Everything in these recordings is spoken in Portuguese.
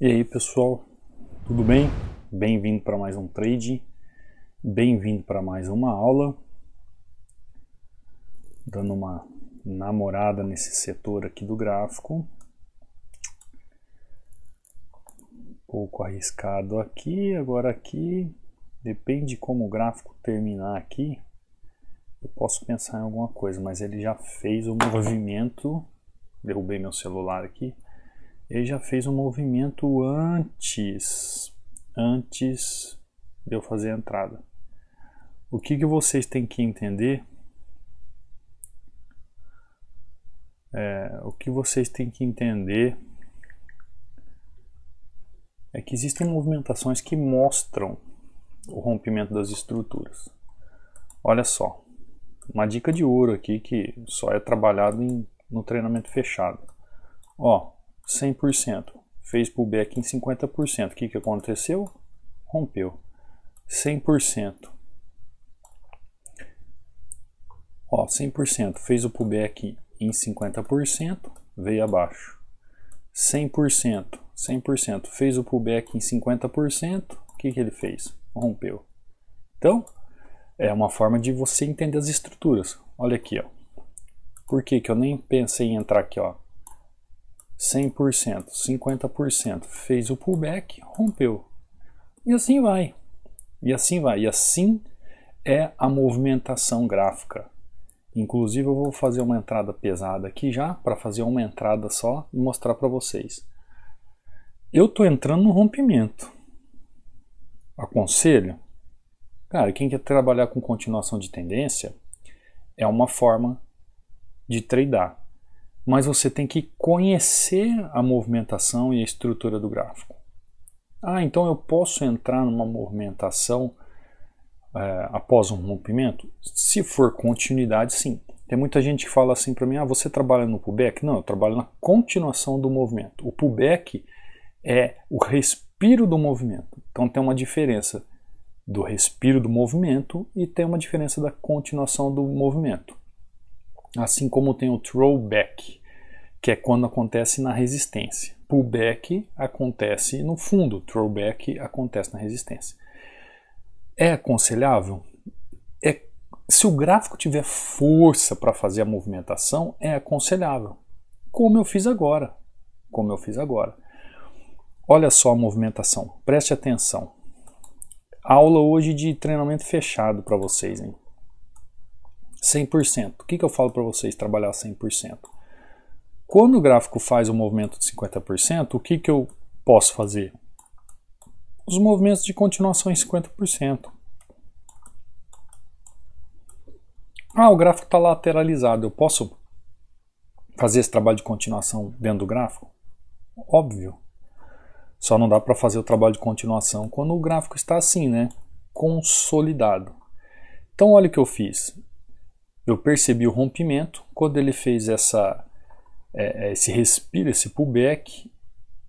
E aí pessoal, tudo bem? Bem-vindo para mais um trade, bem-vindo para mais uma aula, dando uma namorada nesse setor aqui do gráfico, um pouco arriscado aqui, agora aqui, depende de como o gráfico terminar aqui, eu posso pensar em alguma coisa, mas ele já fez o movimento, derrubei meu celular aqui, ele já fez um movimento antes de eu fazer a entrada. O que vocês têm que entender? É que existem movimentações que mostram o rompimento das estruturas. Olha só, uma dica de ouro aqui que só é trabalhado no treinamento fechado. Ó, 100%, fez pullback em 50%, o que aconteceu? Rompeu. 100%. Ó, 100%, fez o pullback em 50%, veio abaixo. 100%, fez o pullback em 50%, o que ele fez? Rompeu. Então, é uma forma de você entender as estruturas. Olha aqui, ó. Por que eu nem pensei em entrar aqui, ó? 100%, 50%, fez o pullback, rompeu. E assim vai. E assim é a movimentação gráfica. Inclusive eu vou fazer uma entrada pesada aqui já, para fazer uma entrada só e mostrar para vocês. Eu estou entrando no rompimento. Aconselho? Cara, quem quer trabalhar com continuação de tendência é uma forma de tradar. Mas você tem que conhecer a movimentação e a estrutura do gráfico. Ah, então eu posso entrar numa movimentação após um rompimento? Se for continuidade, sim. Tem muita gente que fala assim para mim, você trabalha no pullback? Não, eu trabalho na continuação do movimento. O pullback é o respiro do movimento. Então tem uma diferença do respiro do movimento e tem uma diferença da continuação do movimento. Assim como tem o throwback, que é quando acontece na resistência. Pullback acontece no fundo, throwback acontece na resistência. É aconselhável? Se o gráfico tiver força para fazer a movimentação, é aconselhável. Como eu fiz agora. Olha só a movimentação, preste atenção. Aula hoje de treinamento fechado para vocês, hein? 100%. O que eu falo para vocês trabalhar 100%? Quando o gráfico faz o movimento de 50%, o que eu posso fazer? Os movimentos de continuação em 50%. Ah, o gráfico está lateralizado. Eu posso fazer esse trabalho de continuação dentro do gráfico? Óbvio. Só não dá para fazer o trabalho de continuação quando o gráfico está assim, né? Consolidado. Então olha o que eu fiz. Eu percebi o rompimento. Quando ele fez esse respiro, esse pullback,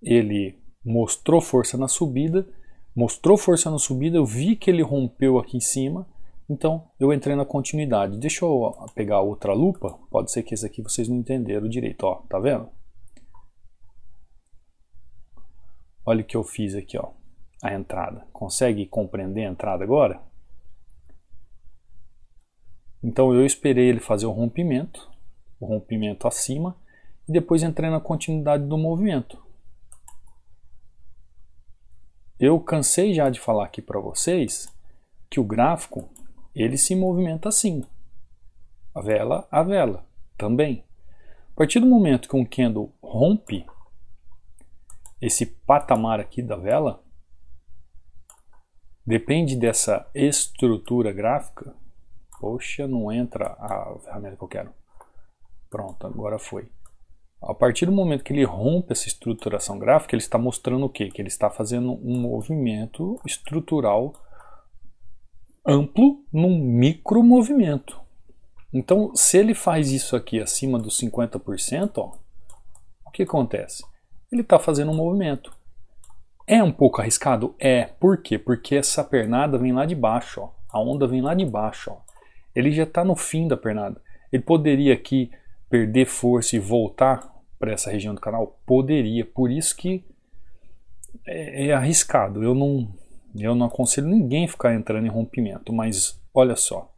ele mostrou força na subida, eu vi que ele rompeu aqui em cima, então eu entrei na continuidade. Deixa eu pegar outra lupa, pode ser que esse aqui vocês não entenderam direito, ó, tá vendo? Olha o que eu fiz aqui, ó, a entrada. Consegue compreender a entrada agora? Então eu esperei ele fazer o rompimento acima, e depois entrei na continuidade do movimento. Eu cansei já de falar aqui para vocês que o gráfico ele se movimenta assim, a vela também. A partir do momento que um candle rompe esse patamar aqui da vela, depende dessa estrutura gráfica. Poxa, não entra a ferramenta que eu quero. Pronto, agora foi. A partir do momento que ele rompe essa estruturação gráfica, ele está mostrando o quê? Que ele está fazendo um movimento estrutural amplo num micro movimento. Então, se ele faz isso aqui acima dos 50%, ó, o que acontece? Ele está fazendo um movimento. É um pouco arriscado? É. Por quê? Porque essa pernada vem lá de baixo, ó. A onda vem lá de baixo, ó. Ele já está no fim da pernada. Ele poderia aqui perder força e voltar para essa região do canal? Poderia. Por isso que é arriscado. Eu não aconselho ninguém ficar entrando em rompimento, mas olha só,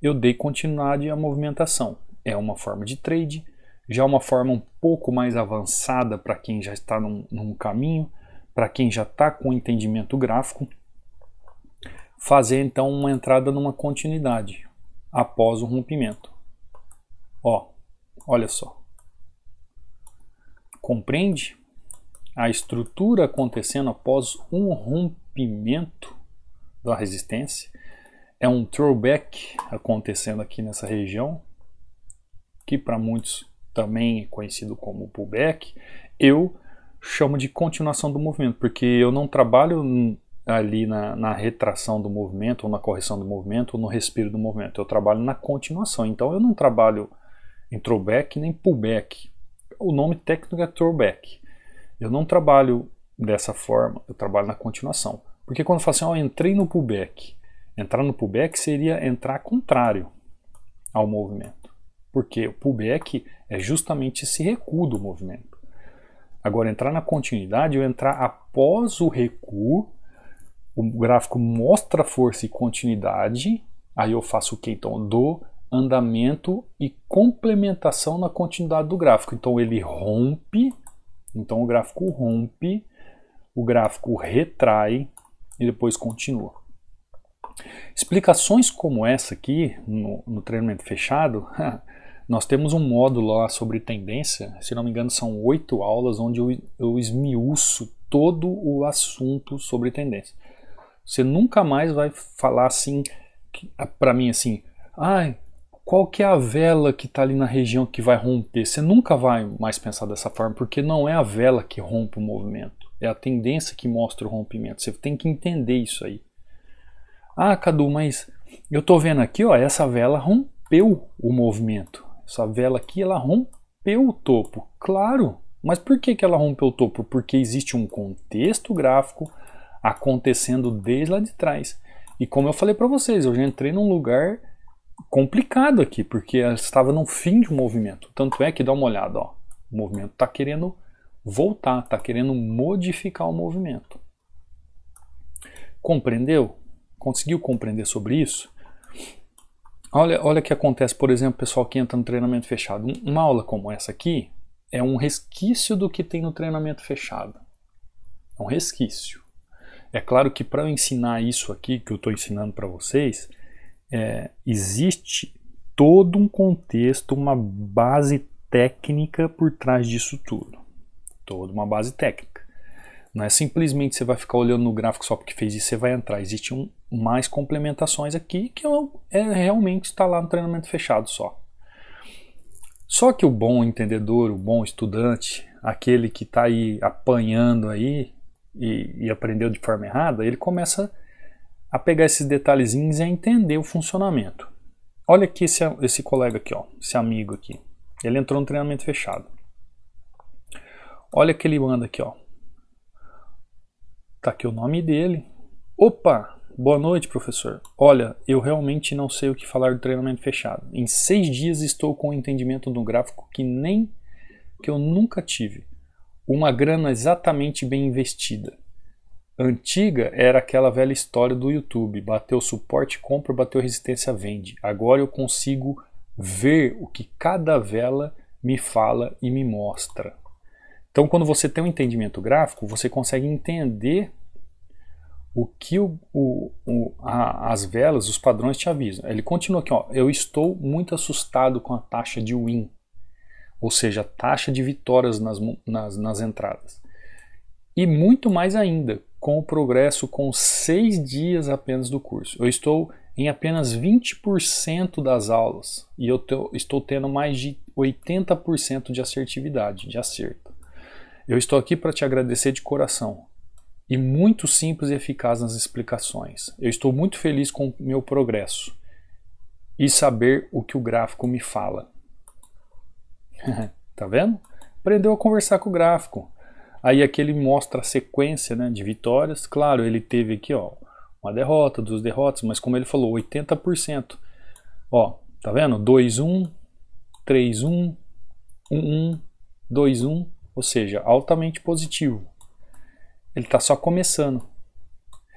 eu dei continuidade à movimentação. É uma forma de trade, já uma forma um pouco mais avançada para quem já está num caminho, para quem já está com entendimento gráfico, fazer então uma entrada numa continuidade após o rompimento. Ó, olha só. Compreende a estrutura acontecendo após um rompimento da resistência? É um throwback acontecendo aqui nessa região, que para muitos também é conhecido como pullback. Eu chamo de continuação do movimento, porque eu não trabalho ali na retração do movimento, ou na correção do movimento, ou no respiro do movimento. Eu trabalho na continuação. Então eu não trabalho em throwback nem pullback. O nome técnico é throwback. Eu não trabalho dessa forma, eu trabalho na continuação. Porque quando eu falo assim, eu entrei no pullback, entrar no pullback seria entrar contrário ao movimento. Porque o pullback é justamente esse recuo do movimento. Agora, entrar na continuidade, eu entrar após o recuo, o gráfico mostra força e continuidade, aí eu faço o que? Então, eu dou andamento e complementação na continuidade do gráfico. Então, ele rompe, então o gráfico rompe, o gráfico retrai e depois continua. Explicações como essa aqui, no treinamento fechado, nós temos um módulo lá sobre tendência, se não me engano são 8 aulas, onde eu esmiuço todo o assunto sobre tendência. Você nunca mais vai falar assim, para mim assim, qual que é a vela que está ali na região que vai romper? Você nunca vai mais pensar dessa forma, porque não é a vela que rompe o movimento, é a tendência que mostra o rompimento. Você tem que entender isso aí. Cadu, mas eu estou vendo aqui, ó, essa vela rompeu o movimento. Essa vela aqui, ela rompeu o topo. Claro, mas por que ela rompeu o topo? Porque existe um contexto gráfico acontecendo desde lá de trás. E como eu falei para vocês, eu já entrei num lugar complicado aqui, porque ela estava no fim de um movimento. Tanto é que dá uma olhada, ó, o movimento está querendo voltar, está querendo modificar o movimento. Compreendeu? Conseguiu compreender sobre isso? Olha o que acontece, por exemplo, pessoal que entra no treinamento fechado. Uma aula como essa aqui é um resquício do que tem no treinamento fechado. É um resquício. É claro que para eu ensinar isso aqui que eu estou ensinando para vocês, existe todo um contexto, uma base técnica por trás disso tudo. Toda uma base técnica. Não é simplesmente você vai ficar olhando no gráfico só porque fez isso, você vai entrar. Existem mais complementações aqui que realmente está lá no treinamento fechado só. Só que o bom entendedor, o bom estudante, aquele que está aí apanhando aí e aprendeu de forma errada, ele começa a pegar esses detalhezinhos e a entender o funcionamento. Olha aqui esse colega aqui, ó, esse amigo aqui. Ele entrou no treinamento fechado. Olha que ele manda aqui, ó. Tá aqui o nome dele. Opa, boa noite, professor. Olha, eu realmente não sei o que falar do treinamento fechado. Em 6 dias estou com um entendimento do gráfico que eu nunca tive. Uma grana exatamente bem investida. Antiga era aquela velha história do YouTube. Bateu suporte, compra, bateu resistência, vende. Agora eu consigo ver o que cada vela me fala e me mostra. Então, quando você tem um entendimento gráfico, você consegue entender o que as velas, os padrões te avisam. Ele continua aqui, ó, eu estou muito assustado com a taxa de win, ou seja, a taxa de vitórias nas entradas. E muito mais ainda, com o progresso com 6 dias apenas do curso. Eu estou em apenas 20% das aulas e eu estou tendo mais de 80% de assertividade, de acerto. Eu estou aqui para te agradecer de coração e muito simples e eficaz nas explicações. Eu estou muito feliz com o meu progresso e saber o que o gráfico me fala. Tá vendo? Aprendeu a conversar com o gráfico. Aí aqui ele mostra a sequência, né, de vitórias. Claro, ele teve aqui, ó, uma derrota, 2 derrotas, mas como ele falou, 80%. Ó, tá vendo? 2-1, 3-1, 1-1, 2-1. Ou seja, altamente positivo. Ele está só começando.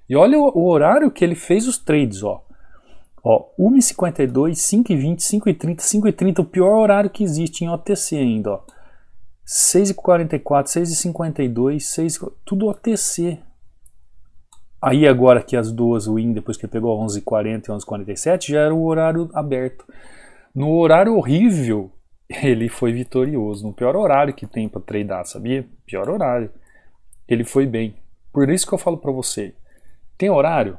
E olha o horário que ele fez os trades, ó. Ó, 1h52, 5h20, 5h30, 5h30, o pior horário que existe em OTC ainda, ó. 6h44, 6h52, 6, tudo OTC. Aí agora que as duas win, depois que ele pegou 11h40 e 11h47, já era o horário aberto. No horário horrível, ele foi vitorioso. No pior horário que tem para tradear, sabia? Pior horário. Ele foi bem. Por isso que eu falo para você, tem horário?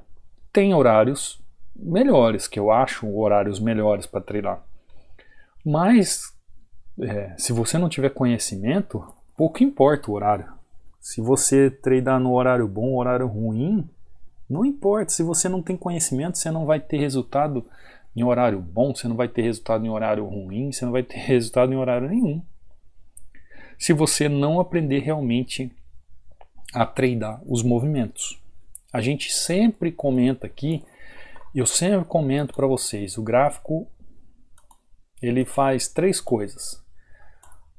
Tem horários melhores, que eu acho horários melhores para treinar. Mas se você não tiver conhecimento, pouco importa o horário. Se você treinar no horário bom, horário ruim, não importa. Se você não tem conhecimento, você não vai ter resultado em horário bom, você não vai ter resultado em horário ruim, você não vai ter resultado em horário nenhum. Se você não aprender realmente a treinar os movimentos. A gente sempre comenta aqui, eu sempre comento para vocês, o gráfico ele faz três coisas.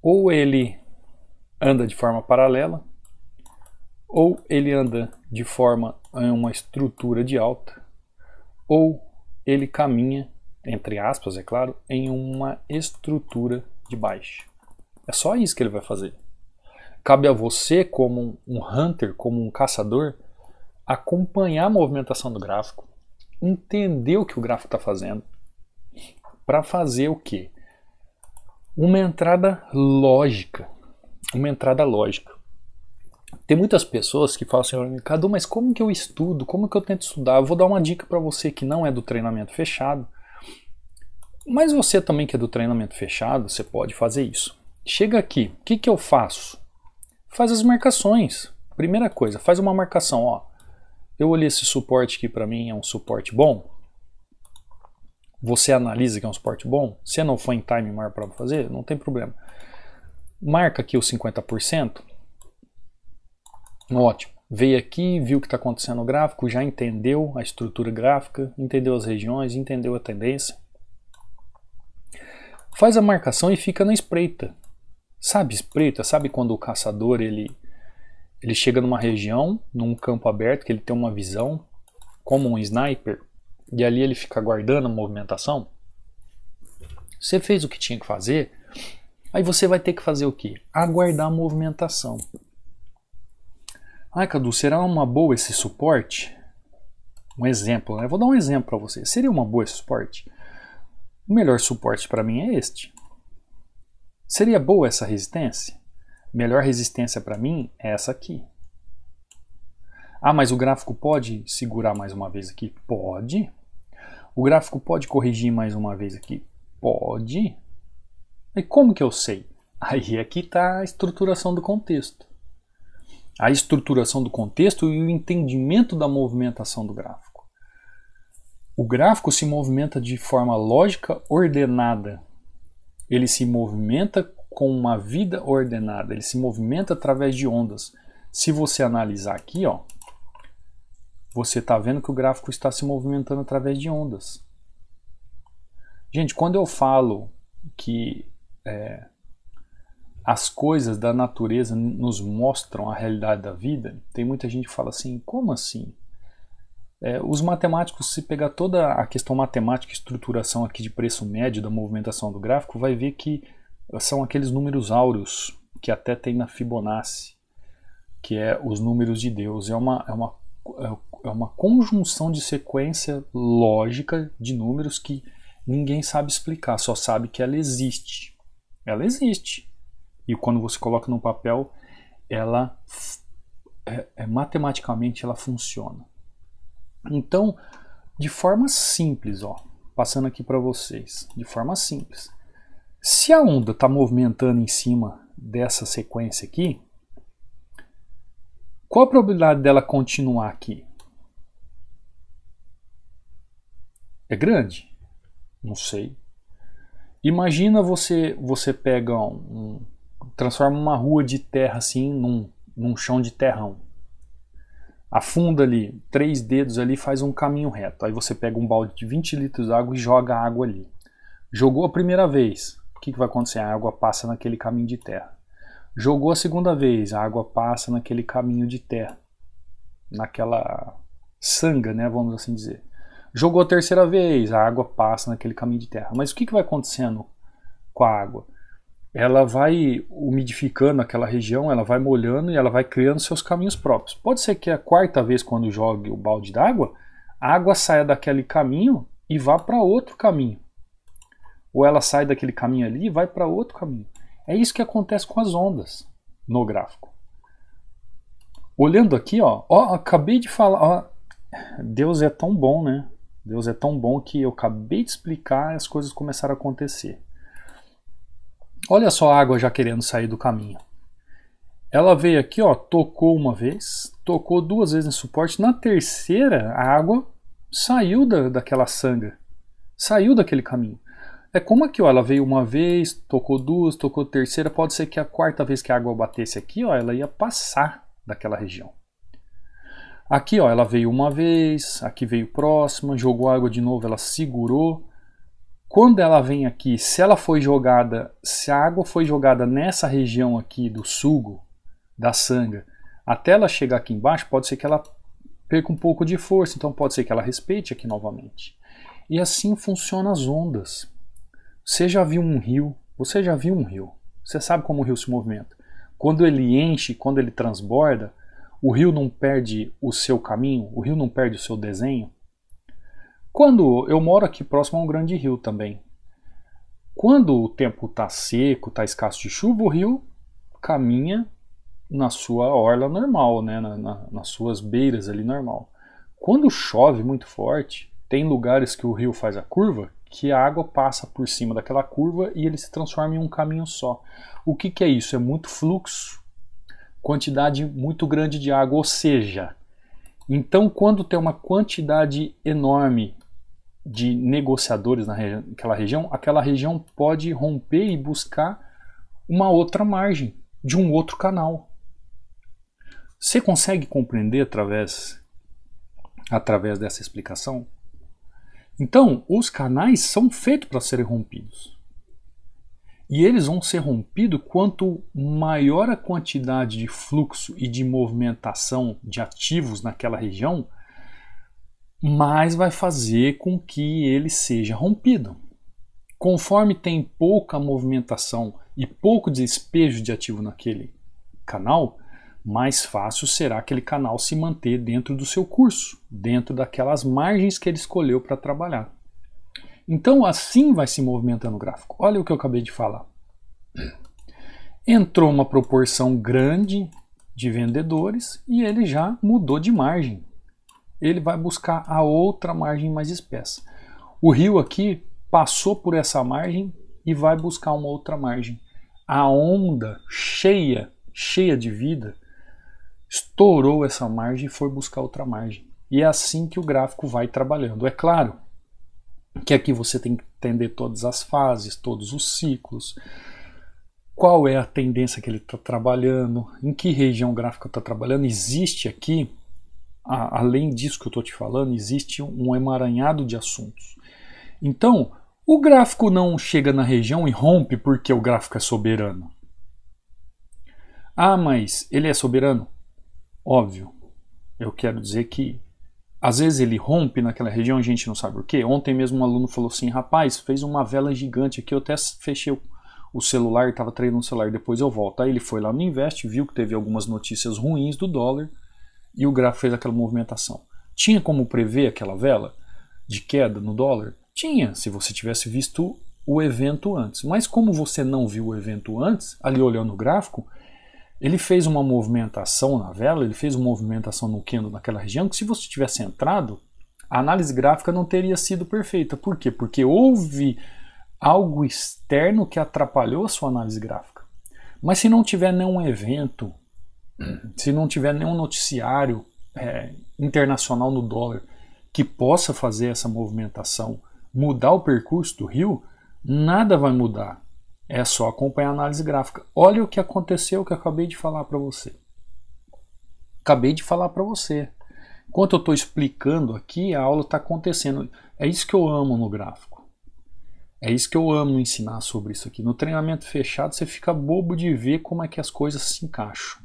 Ou ele anda de forma paralela, ou ele anda de forma em uma estrutura de alta, ou ele caminha, entre aspas, é claro, em uma estrutura de baixa. É só isso que ele vai fazer. Cabe a você, como um hunter, como um caçador, acompanhar a movimentação do gráfico, entender o que o gráfico está fazendo, para fazer o quê? Uma entrada lógica. Uma entrada lógica. Tem muitas pessoas que falam assim, Cadu, mas como que eu estudo? Como que eu tento estudar? Eu vou dar uma dica para você que não é do treinamento fechado. Mas você também que é do treinamento fechado, você pode fazer isso. Chega aqui, o que eu faço? Faz as marcações. Primeira coisa, faz uma marcação. Ó. Eu olhei esse suporte aqui, para mim é um suporte bom. Você analisa que é um suporte bom. Se não for em time maior para fazer, não tem problema. Marca aqui os 50%. Ótimo. Veio aqui, viu o que está acontecendo no gráfico, já entendeu a estrutura gráfica, entendeu as regiões, entendeu a tendência. Faz a marcação e fica na espreita. Sabe espreita? Sabe quando o caçador ele chega numa região, num campo aberto, que ele tem uma visão, como um sniper, e ali ele fica aguardando a movimentação? Você fez o que tinha que fazer, aí você vai ter que fazer o quê? Aguardar a movimentação. Ai, Cadu, será uma boa esse suporte? Um exemplo, né? Vou dar um exemplo para você. Seria uma boa esse suporte? O melhor suporte para mim é este. Seria boa essa resistência? Melhor resistência para mim é essa aqui. Ah, mas o gráfico pode segurar mais uma vez aqui? Pode. O gráfico pode corrigir mais uma vez aqui? Pode. E como que eu sei? Aí aqui está a estruturação do contexto. A estruturação do contexto e o entendimento da movimentação do gráfico. O gráfico se movimenta de forma lógica ordenada. Ele se movimenta com uma vida ordenada. Ele se movimenta através de ondas. Se você analisar aqui, ó, você está vendo que o gráfico está se movimentando através de ondas. Gente, quando eu falo que as coisas da natureza nos mostram a realidade da vida, tem muita gente que fala assim, como assim? Os matemáticos, se pegar toda a questão matemática e estruturação aqui de preço médio da movimentação do gráfico, vai ver que são aqueles números áureos que até tem na Fibonacci, que é os números de Deus. É uma conjunção de sequência lógica de números que ninguém sabe explicar, só sabe que ela existe. Ela existe. E quando você coloca no papel, ela matematicamente ela funciona. Então, de forma simples, ó, passando aqui para vocês, de forma simples. Se a onda está movimentando em cima dessa sequência aqui, qual a probabilidade dela continuar aqui? É grande? Não sei. Imagina você pega transforma uma rua de terra assim num chão de terrão. Afunda ali, 3 dedos ali, faz um caminho reto. Aí você pega um balde de 20 litros de água e joga a água ali. Jogou a primeira vez, o que vai acontecer? A água passa naquele caminho de terra. Jogou a segunda vez, a água passa naquele caminho de terra. naquela sanga, né, vamos assim dizer. Jogou a terceira vez, a água passa naquele caminho de terra. Mas o que vai acontecendo com a água? Ela vai umidificando aquela região, ela vai molhando e ela vai criando seus caminhos próprios. Pode ser que a quarta vez, quando jogue o balde d'água, a água saia daquele caminho e vá para outro caminho. Ou ela sai daquele caminho ali e vai para outro caminho. É isso que acontece com as ondas no gráfico. Olhando aqui, ó, acabei de falar, ó, Deus é tão bom, né? Deus é tão bom que eu acabei de explicar e as coisas começaram a acontecer. Olha só a água já querendo sair do caminho. Ela veio aqui, ó, tocou uma vez, tocou duas vezes no suporte. Na terceira, a água saiu daquela sanga, saiu daquele caminho. É como aqui, ó, ela veio uma vez, tocou duas, tocou terceira. Pode ser que a quarta vez que a água batesse aqui, ó, ela ia passar daquela região. Aqui, ó, ela veio uma vez, aqui veio próxima, jogou água de novo, ela segurou. Quando ela vem aqui, se ela foi jogada, se a água foi jogada nessa região aqui do sugo, da sanga, até ela chegar aqui embaixo, pode ser que ela perca um pouco de força, então pode ser que ela respeite aqui novamente. E assim funcionam as ondas. Você já viu um rio? Você já viu um rio? Você sabe como o rio se movimenta. Quando ele enche, quando ele transborda, o rio não perde o seu caminho, o rio não perde o seu desenho. Quando eu moro aqui próximo a um grande rio também. Quando o tempo está seco, está escasso de chuva, o rio caminha na sua orla normal, né? Nas suas beiras ali normal. Quando chove muito forte, tem lugares que o rio faz a curva, que a água passa por cima daquela curva e ele se transforma em um caminho só. O que é isso? É muito fluxo, quantidade muito grande de água, ou seja, então quando tem uma quantidade enorme de negociadores naquela região pode romper e buscar uma outra margem de um outro canal. Você consegue compreender através dessa explicação? Então, os canais são feitos para serem rompidos. E eles vão ser rompidos quanto maior a quantidade de fluxo e de movimentação de ativos naquela região, mais vai fazer com que ele seja rompido. Conforme tem pouca movimentação e pouco despejo de ativo naquele canal, mais fácil será aquele canal se manter dentro do seu curso, dentro daquelas margens que ele escolheu para trabalhar. Então assim vai se movimentando o gráfico. Olha o que eu acabei de falar. Entrou uma proporção grande de vendedores e ele já mudou de margem. Ele vai buscar a outra margem mais espessa. O rio aqui passou por essa margem e vai buscar uma outra margem. A onda cheia de vida, estourou essa margem e foi buscar outra margem. E é assim que o gráfico vai trabalhando. É claro que aqui você tem que entender todas as fases, todos os ciclos, qual é a tendência que ele está trabalhando, em que região gráfica está trabalhando. Existe aqui, além disso que eu estou te falando, existe um emaranhado de assuntos. Então, o gráfico não chega na região e rompe porque o gráfico é soberano. Ah, mas ele é soberano? Óbvio. Eu quero dizer que às vezes ele rompe naquela região, a gente não sabe por quê. Ontem mesmo um aluno falou assim, rapaz, fez uma vela gigante aqui, eu até fechei o celular, estava treinando o celular, depois eu volto. Aí ele foi lá no Invest, viu que teve algumas notícias ruins do dólar e o gráfico fez aquela movimentação. Tinha como prever aquela vela de queda no dólar? Tinha, se você tivesse visto o evento antes. Mas como você não viu o evento antes, ali olhando o gráfico, ele fez uma movimentação na vela, ele fez uma movimentação no candle naquela região, que se você tivesse entrado, a análise gráfica não teria sido perfeita. Por quê? Porque houve algo externo que atrapalhou a sua análise gráfica. Mas se não tiver nenhum evento, se não tiver nenhum noticiário internacional no dólar que possa fazer essa movimentação, mudar o percurso do rio, nada vai mudar. É só acompanhar a análise gráfica. Olha o que aconteceu que eu acabei de falar para você. Acabei de falar para você. Enquanto eu estou explicando aqui, a aula está acontecendo. É isso que eu amo no gráfico. É isso que eu amo ensinar sobre isso aqui. No treinamento fechado, você fica bobo de ver como é que as coisas se encaixam.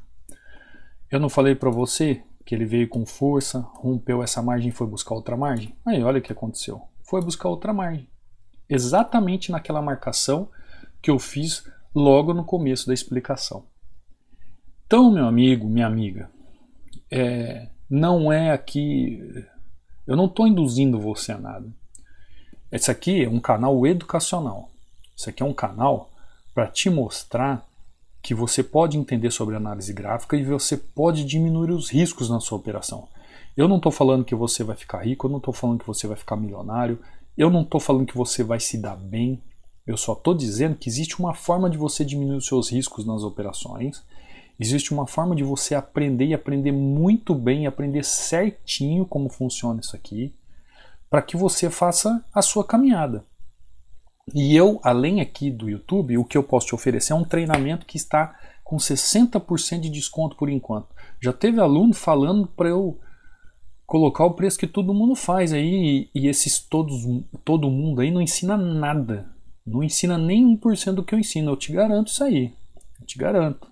Eu não falei para você que ele veio com força, rompeu essa margem e foi buscar outra margem. Aí olha o que aconteceu, foi buscar outra margem, exatamente naquela marcação que eu fiz logo no começo da explicação. Então, meu amigo, minha amiga, não é aqui, eu não estou induzindo você a nada. Esse aqui é um canal educacional. Isso aqui é um canal para te mostrar que você pode entender sobre análise gráfica e você pode diminuir os riscos na sua operação. Eu não estou falando que você vai ficar rico, eu não estou falando que você vai ficar milionário, eu não estou falando que você vai se dar bem, eu só estou dizendo que existe uma forma de você diminuir os seus riscos nas operações, existe uma forma de você aprender e aprender muito bem, aprender certinho como funciona isso aqui, para que você faça a sua caminhada. E eu, além aqui do YouTube, o que eu posso te oferecer é um treinamento que está com 60% de desconto por enquanto. Já teve aluno falando para eu colocar o preço que todo mundo faz aí, e esses todo mundo aí não ensina nada. Não ensina nem 1% do que eu ensino, eu te garanto isso aí. Eu te garanto.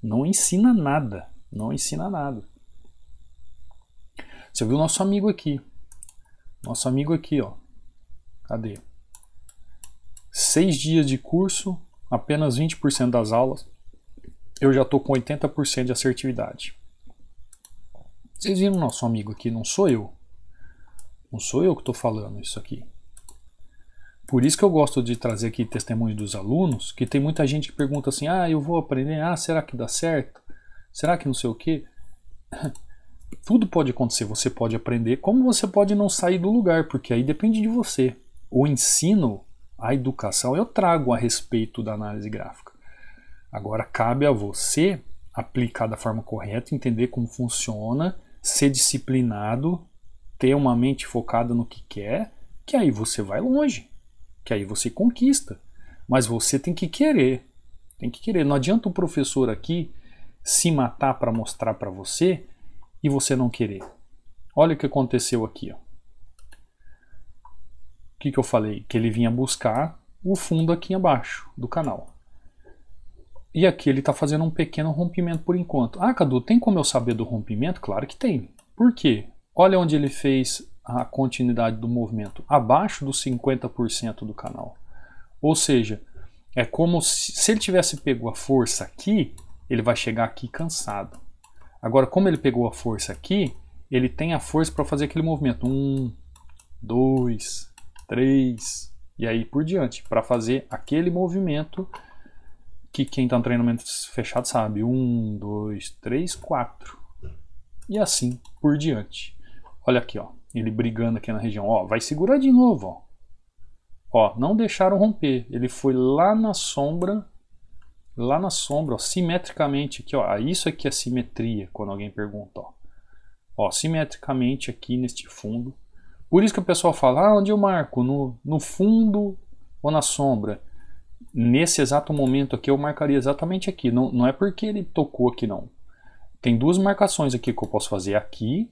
Não ensina nada. Não ensina nada. Você viu o nosso amigo aqui. Nosso amigo aqui, ó. Cadê? 6 dias de curso, apenas 20% das aulas. Eu já estou com 80% de assertividade. Vocês viram o nosso amigo aqui, não sou eu. Não sou eu que estou falando isso aqui. Por isso que eu gosto de trazer aqui testemunho dos alunos, que tem muita gente que pergunta assim, eu vou aprender, será que dá certo? Será que não sei o quê? Tudo pode acontecer, você pode aprender, como você pode não sair do lugar, porque aí depende de você. O ensino, a educação, eu trago a respeito da análise gráfica. Agora cabe a você aplicar da forma correta, entender como funciona, ser disciplinado, ter uma mente focada no que quer, que aí você vai longe, que aí você conquista. Mas você tem que querer, tem que querer. Não adianta o professor aqui se matar para mostrar para você e você não querer. Olha o que aconteceu aqui, ó. O que eu falei? Que ele vinha buscar o fundo aqui abaixo do canal. E aqui ele está fazendo um pequeno rompimento por enquanto. Cadu, tem como eu saber do rompimento? Claro que tem. Por quê? Olha onde ele fez a continuidade do movimento. Abaixo dos 50% do canal. Ou seja, é como se ele tivesse pego a força aqui, ele vai chegar aqui cansado. Agora, como ele pegou a força aqui, ele tem a força para fazer aquele movimento. 1, 2, 3, e aí por diante. Para fazer aquele movimento que quem está no treinamento fechado sabe. 1, 2, 3, 4. E assim por diante. Olha aqui, ó. Ele brigando aqui na região. Ó, vai segurar de novo, ó. Ó, não deixaram romper. Ele foi lá na sombra. Lá na sombra, ó, simetricamente aqui, ó. Isso aqui é simetria, quando alguém pergunta, ó. Ó, simetricamente aqui neste fundo. Por isso que o pessoal fala, onde eu marco? No fundo ou na sombra? Nesse exato momento aqui eu marcaria exatamente aqui. Não é porque ele tocou aqui, não. Tem duas marcações aqui que eu posso fazer aqui.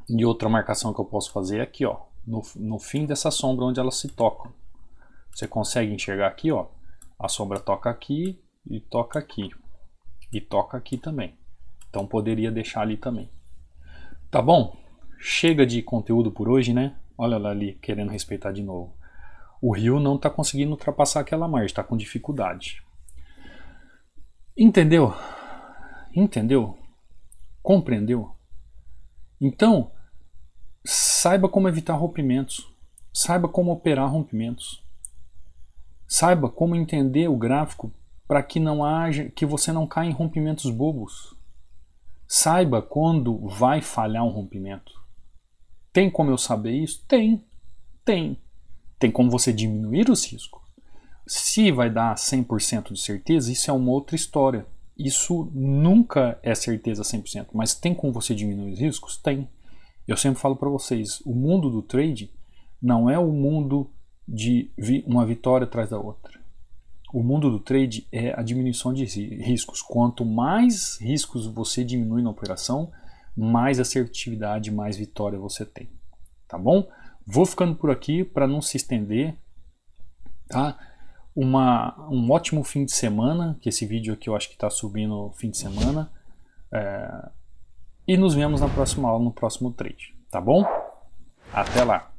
E outra marcação que eu posso fazer aqui, ó. No fim dessa sombra onde elas se tocam. Você consegue enxergar aqui, ó. A sombra toca aqui e toca aqui. E toca aqui também. Então poderia deixar ali também. Tá bom? Chega de conteúdo por hoje, né? Olha lá ali, querendo respeitar de novo. O rio não está conseguindo ultrapassar aquela margem, está com dificuldade. Entendeu? Entendeu? Compreendeu? Então, saiba como evitar rompimentos. Saiba como operar rompimentos. Saiba como entender o gráfico para que você não caia em rompimentos bobos. Saiba quando vai falhar um rompimento. Tem como eu saber isso? Tem. Tem como você diminuir os riscos. Se vai dar 100% de certeza, isso é uma outra história. Isso nunca é certeza 100%, mas tem como você diminuir os riscos? Tem. Eu sempre falo para vocês, o mundo do trade não é o mundo de uma vitória atrás da outra. O mundo do trade é a diminuição de riscos. Quanto mais riscos você diminui na operação, mais assertividade, mais vitória você tem. Tá bom? Vou ficando por aqui para não se estender. Tá? Um ótimo fim de semana, que esse vídeo aqui eu acho que está subindo fim de semana. e nos vemos na próxima aula, no próximo trade, tá bom? Até lá!